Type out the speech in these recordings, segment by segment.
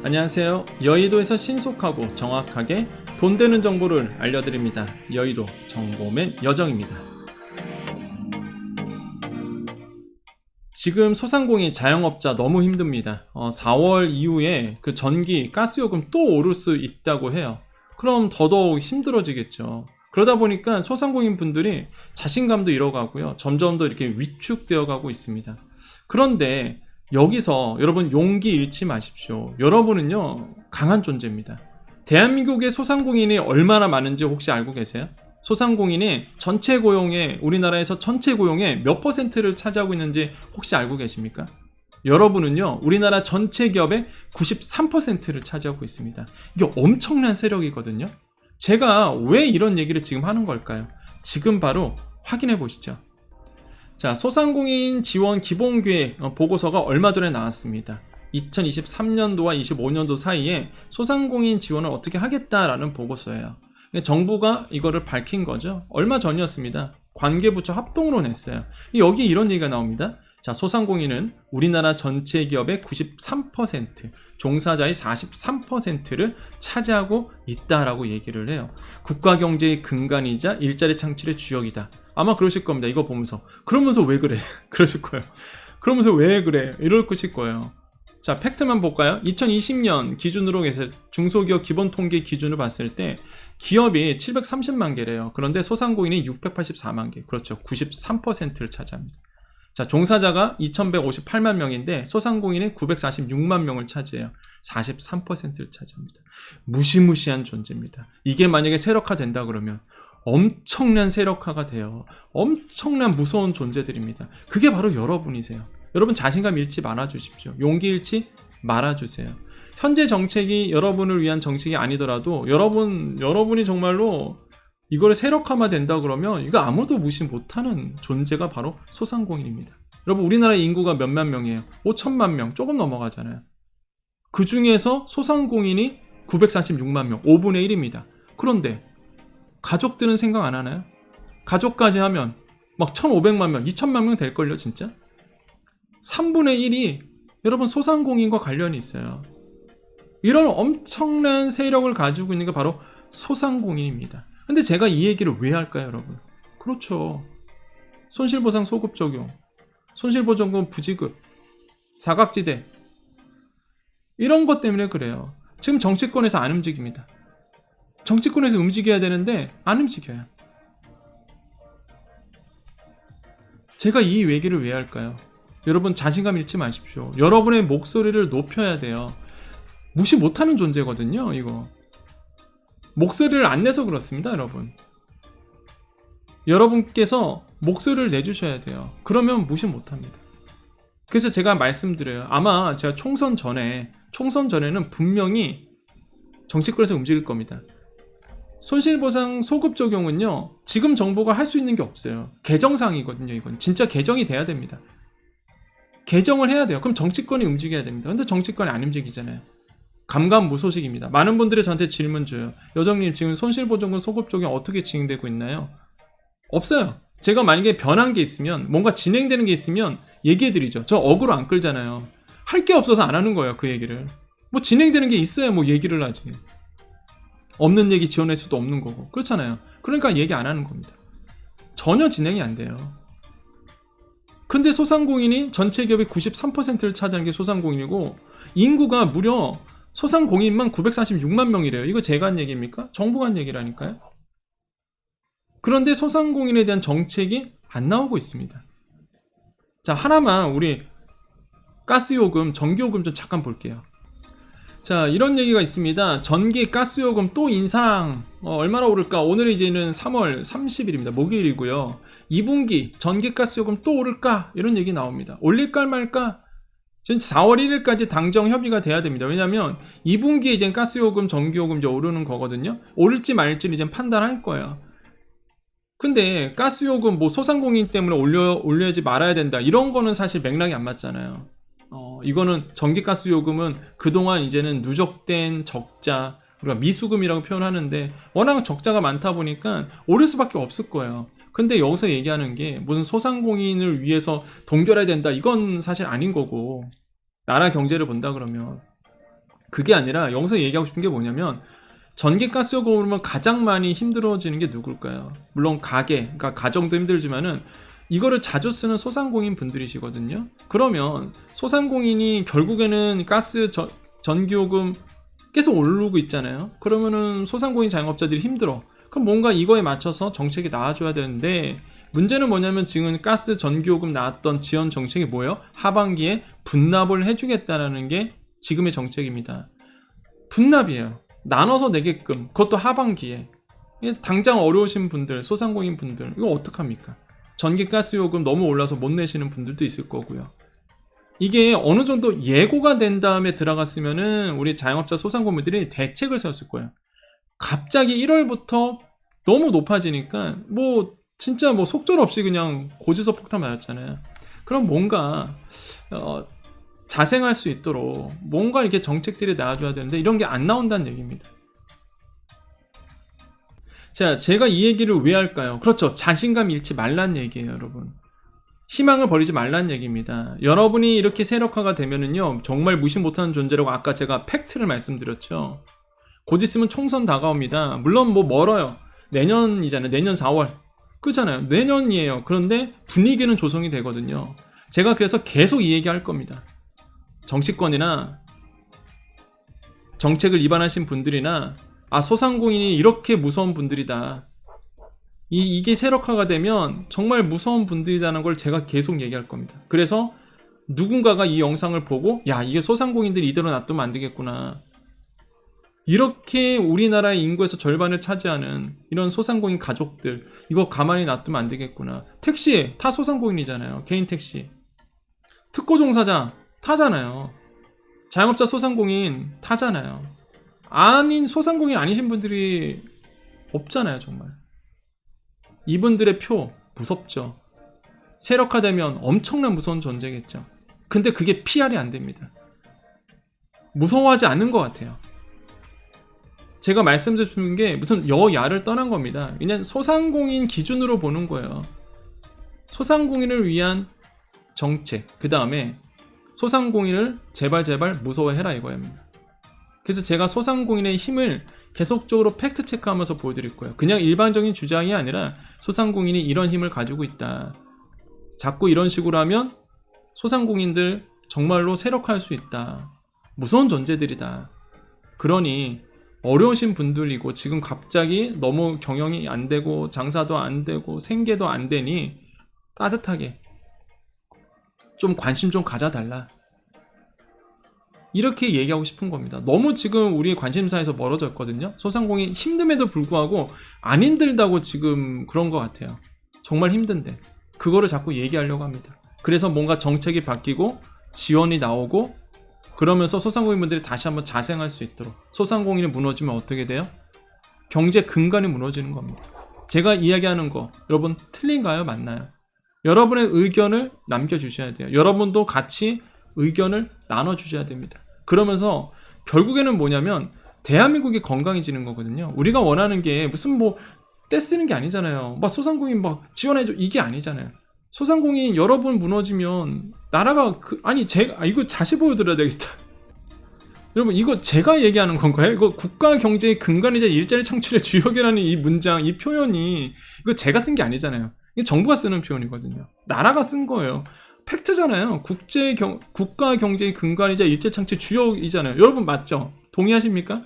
안녕하세요. 여의도에서 신속하고 정확하게 돈 되는 정보를 알려드립니다. 여의도 정보맨 여정입니다. 지금 소상공인 자영업자 너무 힘듭니다. 4월 이후에 그 전기, 가스요금 또 오를 수 있다고 해요. 그럼 더더욱 힘들어지겠죠. 그러다 보니까 소상공인 분들이 자신감도 잃어가고요. 점점 더 이렇게 위축되어 가고 있습니다. 그런데 여기서 여러분 용기 잃지 마십시오. 여러분은요, 강한 존재입니다. 대한민국의 소상공인이 얼마나 많은지 혹시 알고 계세요? 소상공인이 전체 고용의, 우리나라에서 전체 고용의 몇 퍼센트를 차지하고 있는지 혹시 알고 계십니까? 여러분은요, 우리나라 전체 기업의 93%를 차지하고 있습니다. 이게 엄청난 세력이거든요. 제가 왜 이런 얘기를 지금 하는 걸까요? 지금 바로 확인해 보시죠. 자, 소상공인 지원 기본계획 보고서가 얼마 전에 나왔습니다. 2023년도와 25년도 사이에 소상공인 지원을 어떻게 하겠다라는 보고서예요. 정부가 이거를 밝힌 거죠. 얼마 전이었습니다. 관계부처 합동으로 냈어요. 여기 이런 얘기가 나옵니다. 자, 소상공인은 우리나라 전체 기업의 93%, 종사자의 43%를 차지하고 있다라고 얘기를 해요. 국가 경제의 근간이자 일자리 창출의 주역이다. 아마 그러실 겁니다. 이거 보면서. 그러면서 왜 그래? 그러실 거예요. 그러면서 왜 그래? 이럴 것일 거예요. 자, 팩트만 볼까요? 2020년 기준으로 해서 중소기업 기본 통계 기준을 봤을 때 기업이 730만 개래요. 그런데 소상공인이 684만 개. 그렇죠. 93%를 차지합니다. 자, 종사자가 2158만 명인데 소상공인이 946만 명을 차지해요. 43%를 차지합니다. 무시무시한 존재입니다. 이게 만약에 세력화된다 그러면 엄청난 세력화가 돼요. 엄청난 무서운 존재들입니다. 그게 바로 여러분이세요. 여러분 자신감 잃지 말아주십시오. 용기 잃지 말아주세요. 현재 정책이 여러분을 위한 정책이 아니더라도 여러분이 정말로 이걸 세력화만 된다 그러면 이거 아무도 무시 못하는 존재가 바로 소상공인입니다. 여러분 우리나라 인구가 몇만 명이에요? 5천만 명 조금 넘어가잖아요. 그 중에서 소상공인이 946만 명, 5분의 1입니다. 그런데 가족들은 생각 안 하나요? 가족까지 하면 막 1,500만 명, 2,000만 명 될걸요 진짜? 3분의 1이 여러분 소상공인과 관련이 있어요. 이런 엄청난 세력을 가지고 있는 게 바로 소상공인입니다. 근데 제가 이 얘기를 왜 할까요 여러분? 그렇죠. 손실보상 소급 적용, 손실보전금 부지급, 사각지대 이런 것 때문에 그래요. 지금 정치권에서 안 움직입니다. 정치권에서 움직여야 되는데 안 움직여요. 제가 이 얘기를 왜 할까요? 여러분 자신감 잃지 마십시오. 여러분의 목소리를 높여야 돼요. 무시 못하는 존재거든요 이거. 목소리를 안 내서 그렇습니다 여러분. 여러분께서 목소리를 내주셔야 돼요. 그러면 무시 못합니다. 그래서 제가 말씀드려요. 아마 제가 총선 전에는 분명히 정치권에서 움직일 겁니다. 손실보상 소급 적용은요 지금 정부가 할 수 있는 게 없어요. 개정사항이거든요. 이건 진짜 개정이 돼야 됩니다. 개정을 해야 돼요. 그럼 정치권이 움직여야 됩니다. 근데 정치권이 안 움직이잖아요. 감감무소식입니다. 많은 분들이 저한테 질문 줘요. 여정님 지금 손실보전금 소급 적용 어떻게 진행되고 있나요? 없어요. 제가 만약에 변한 게 있으면 뭔가 진행되는 게 있으면 얘기해드리죠. 저 억으로 안 끌잖아요. 할 게 없어서 안 하는 거예요 그 얘기를. 뭐 진행되는 게 있어야 뭐 얘기를 하지. 없는 얘기 지어낼 수도 없는 거고 그렇잖아요. 그러니까 얘기 안 하는 겁니다. 전혀 진행이 안 돼요. 근데 소상공인이 전체 기업의 93%를 차지하는 게 소상공인이고 인구가 무려 소상공인만 946만 명이래요. 이거 제가 한 얘기입니까? 정부가 한 얘기라니까요. 그런데 소상공인에 대한 정책이 안 나오고 있습니다. 자, 하나만 우리 가스요금, 전기요금 좀 잠깐 볼게요. 자, 이런 얘기가 있습니다. 전기, 가스요금 또 인상 얼마나 오를까? 오늘은 이제는 3월 30일입니다. 목요일이고요. 2분기 전기, 가스요금 또 오를까? 이런 얘기 나옵니다. 올릴까 말까? 지금 4월 1일까지 당정 협의가 돼야 됩니다. 왜냐면 2분기에 이제 가스요금, 전기요금 이제 오르는 거거든요. 오를지 말지를 이제 판단할 거예요. 근데 가스요금 뭐 소상공인 때문에 올려야지 말아야 된다. 이런 거는 사실 맥락이 안 맞잖아요. 이거는 전기가스 요금은 그동안 이제는 누적된 적자, 우리가 미수금이라고 표현하는데 워낙 적자가 많다 보니까 오를 수밖에 없을 거예요. 근데 여기서 얘기하는 게 무슨 소상공인을 위해서 동결해야 된다 이건 사실 아닌 거고 나라 경제를 본다 그러면 그게 아니라 여기서 얘기하고 싶은 게 뭐냐면 전기 가스요금 오르면 가장 많이 힘들어지는 게 누굴까요? 물론 그러니까 가정도 힘들지만은 이거를 자주 쓰는 소상공인 분들이시거든요. 그러면 소상공인이 결국에는 전기요금 계속 오르고 있잖아요. 그러면은 소상공인 자영업자들이 힘들어. 그럼 뭔가 이거에 맞춰서 정책이 나와줘야 되는데, 문제는 뭐냐면 지금 가스 전기요금 나왔던 지원 정책이 뭐예요? 하반기에 분납을 해주겠다라는 게 지금의 정책입니다. 분납이에요. 나눠서 내게끔, 그것도 하반기에. 당장 어려우신 분들, 소상공인 분들, 이거 어떡합니까? 전기가스 요금 너무 올라서 못 내시는 분들도 있을 거고요. 이게 어느 정도 예고가 된 다음에 들어갔으면은 우리 자영업자 소상공인들이 대책을 세웠을 거예요. 갑자기 1월부터 너무 높아지니까 진짜 속절없이 그냥 고지서 폭탄 맞았잖아요. 그럼 뭔가 자생할 수 있도록 뭔가 이렇게 정책들이 나와줘야 되는데 이런 게 안 나온다는 얘기입니다. 자, 제가 이 얘기를 왜 할까요? 그렇죠. 자신감 잃지 말란 얘기예요, 여러분. 희망을 버리지 말란 얘기입니다. 여러분이 이렇게 세력화가 되면은요, 정말 무시 못하는 존재라고 아까 제가 팩트를 말씀드렸죠. 곧 있으면 총선 다가옵니다. 물론 멀어요. 내년이잖아요. 내년 4월. 그잖아요. 내년이에요. 그런데 분위기는 조성이 되거든요. 제가 그래서 계속 이 얘기 할 겁니다. 정치권이나 정책을 위반하신 분들이나 소상공인이 이렇게 무서운 분들이다. 이게 세력화가 되면 정말 무서운 분들이라는 걸 제가 계속 얘기할 겁니다. 그래서 누군가가 이 영상을 보고 이게 소상공인들이 이대로 놔두면 안 되겠구나. 이렇게 우리나라의 인구에서 절반을 차지하는 이런 소상공인 가족들, 이거 가만히 놔두면 안 되겠구나. 택시 다 소상공인이잖아요. 개인 택시. 특고 종사자 타잖아요. 자영업자 소상공인 타잖아요. 아닌 소상공인 아니신 분들이 없잖아요. 정말 이분들의 표 무섭죠. 세력화되면 엄청난 무서운 존재겠죠. 근데 그게 PR이 안 됩니다. 무서워하지 않는 것 같아요. 제가 말씀드린 게 무슨 여야를 떠난 겁니다. 그냥 소상공인 기준으로 보는 거예요. 소상공인을 위한 정책, 그 다음에 소상공인을 제발 무서워해라 이거입니다. 그래서 제가 소상공인의 힘을 계속적으로 팩트 체크하면서 보여드릴 거예요. 그냥 일반적인 주장이 아니라 소상공인이 이런 힘을 가지고 있다. 자꾸 이런 식으로 하면 소상공인들 정말로 세력화할 수 있다. 무서운 존재들이다. 그러니 어려우신 분들이고 지금 갑자기 너무 경영이 안 되고 장사도 안 되고 생계도 안 되니 따뜻하게 좀 관심 좀 가져달라. 이렇게 얘기하고 싶은 겁니다. 너무 지금 우리 관심사에서 멀어졌거든요. 소상공인 힘듦에도 불구하고 안 힘들다고 지금 그런 것 같아요. 정말 힘든데 그거를 자꾸 얘기하려고 합니다. 그래서 뭔가 정책이 바뀌고 지원이 나오고 그러면서 소상공인분들이 다시 한번 자생할 수 있도록. 소상공인이 무너지면 어떻게 돼요? 경제 근간이 무너지는 겁니다. 제가 이야기하는 거 여러분 틀린가요? 맞나요? 여러분의 의견을 남겨주셔야 돼요. 여러분도 같이 의견을 나눠주셔야 됩니다. 그러면서 결국에는 뭐냐면 대한민국이 건강해지는 거거든요. 우리가 원하는 게 무슨 떼쓰는 게 아니잖아요. 소상공인 지원해줘 이게 아니잖아요. 소상공인 여러분 무너지면 나라가 이거 다시 보여드려야 되겠다. 여러분 이거 제가 얘기하는 건가요? 이거 국가 경제의 근간이자 일자리 창출의 주역이라는 이 문장, 이 표현이 이거 제가 쓴 게 아니잖아요. 이게 정부가 쓰는 표현이거든요. 나라가 쓴 거예요. 팩트잖아요. 국가 경제의 근간이자 일자리 창출 주역이잖아요. 여러분 맞죠? 동의하십니까?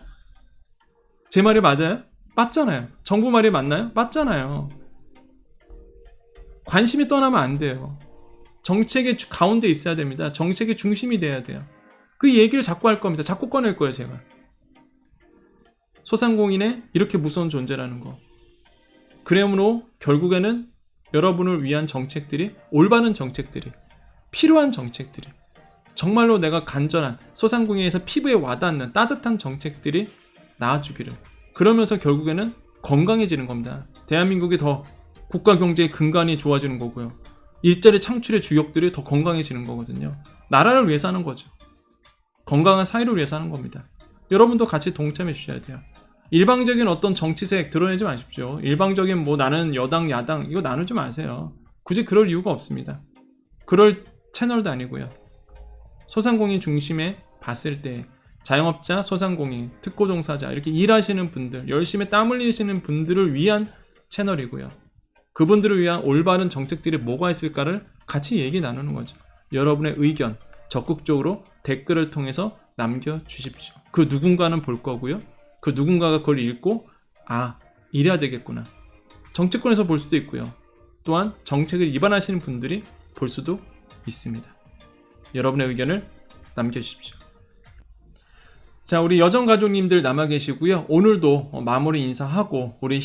제 말이 맞아요? 맞잖아요. 정부 말이 맞나요? 맞잖아요. 관심이 떠나면 안 돼요. 정책의 가운데 있어야 됩니다. 정책의 중심이 돼야 돼요. 그 얘기를 자꾸 할 겁니다. 자꾸 꺼낼 거예요, 제가. 소상공인의 이렇게 무서운 존재라는 거. 그러므로 결국에는 여러분을 위한 정책들이, 올바른 정책들이, 필요한 정책들이, 정말로 내가 간절한 소상공인에서 피부에 와닿는 따뜻한 정책들이 나와주기를. 그러면서 결국에는 건강해지는 겁니다. 대한민국이 더 국가 경제의 근간이 좋아지는 거고요. 일자리 창출의 주역들이 더 건강해지는 거거든요. 나라를 위해서 하는 거죠. 건강한 사회를 위해서 하는 겁니다. 여러분도 같이 동참해 주셔야 돼요. 일방적인 어떤 정치색 드러내지 마십시오. 일방적인 나는 여당 야당 이거 나누지 마세요. 굳이 그럴 이유가 없습니다. 그럴 채널도 아니고요. 소상공인 중심에 봤을 때 자영업자, 소상공인, 특고종사자 이렇게 일하시는 분들, 열심히 땀 흘리시는 분들을 위한 채널이고요. 그분들을 위한 올바른 정책들이 뭐가 있을까를 같이 얘기 나누는 거죠. 여러분의 의견 적극적으로 댓글을 통해서 남겨주십시오. 그 누군가는 볼 거고요. 그 누군가가 그걸 읽고 아, 이래야 되겠구나. 정치권에서 볼 수도 있고요. 또한 정책을 위반하시는 분들이 볼 수도 있습니다. 여러분의 의견을 남겨주십시오. 자, 우리 여정가족님들 남아 계시고요. 오늘도 마무리 인사하고 우리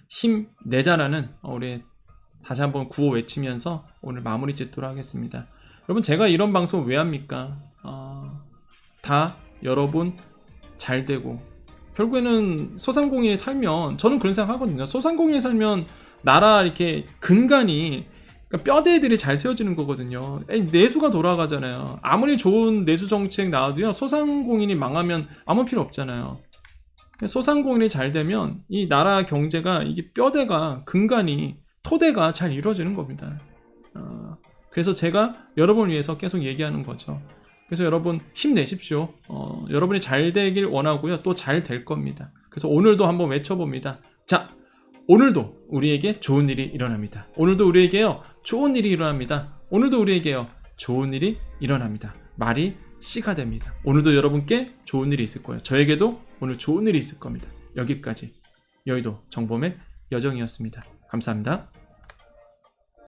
힘내자라는 우리 다시 한번 구호 외치면서 오늘 마무리 짓도록 하겠습니다. 여러분, 제가 이런 방송 왜 합니까? 다 여러분 잘 되고 결국에는 소상공인이 살면 저는 그런 생각 하거든요. 소상공인이 살면 나라 이렇게 근간이 그러니까 뼈대들이 잘 세워지는 거거든요. 내수가 돌아가잖아요. 아무리 좋은 내수 정책 나와도요. 소상공인이 망하면 아무 필요 없잖아요. 소상공인이 잘 되면 이 나라 경제가 이게 뼈대가 근간이 토대가 잘 이루어지는 겁니다. 그래서 제가 여러분을 위해서 계속 얘기하는 거죠. 그래서 여러분 힘내십시오. 여러분이 잘 되길 원하고요. 또 잘 될 겁니다. 그래서 오늘도 한번 외쳐봅니다. 자, 오늘도 우리에게 좋은 일이 일어납니다. 오늘도 우리에게요 좋은 일이 일어납니다. 오늘도 우리에게요 좋은 일이 일어납니다. 말이 씨가 됩니다. 오늘도 여러분께 좋은 일이 있을 거예요. 저에게도 오늘 좋은 일이 있을 겁니다. 여기까지 여의도 정보맨 여정이었습니다. 감사합니다.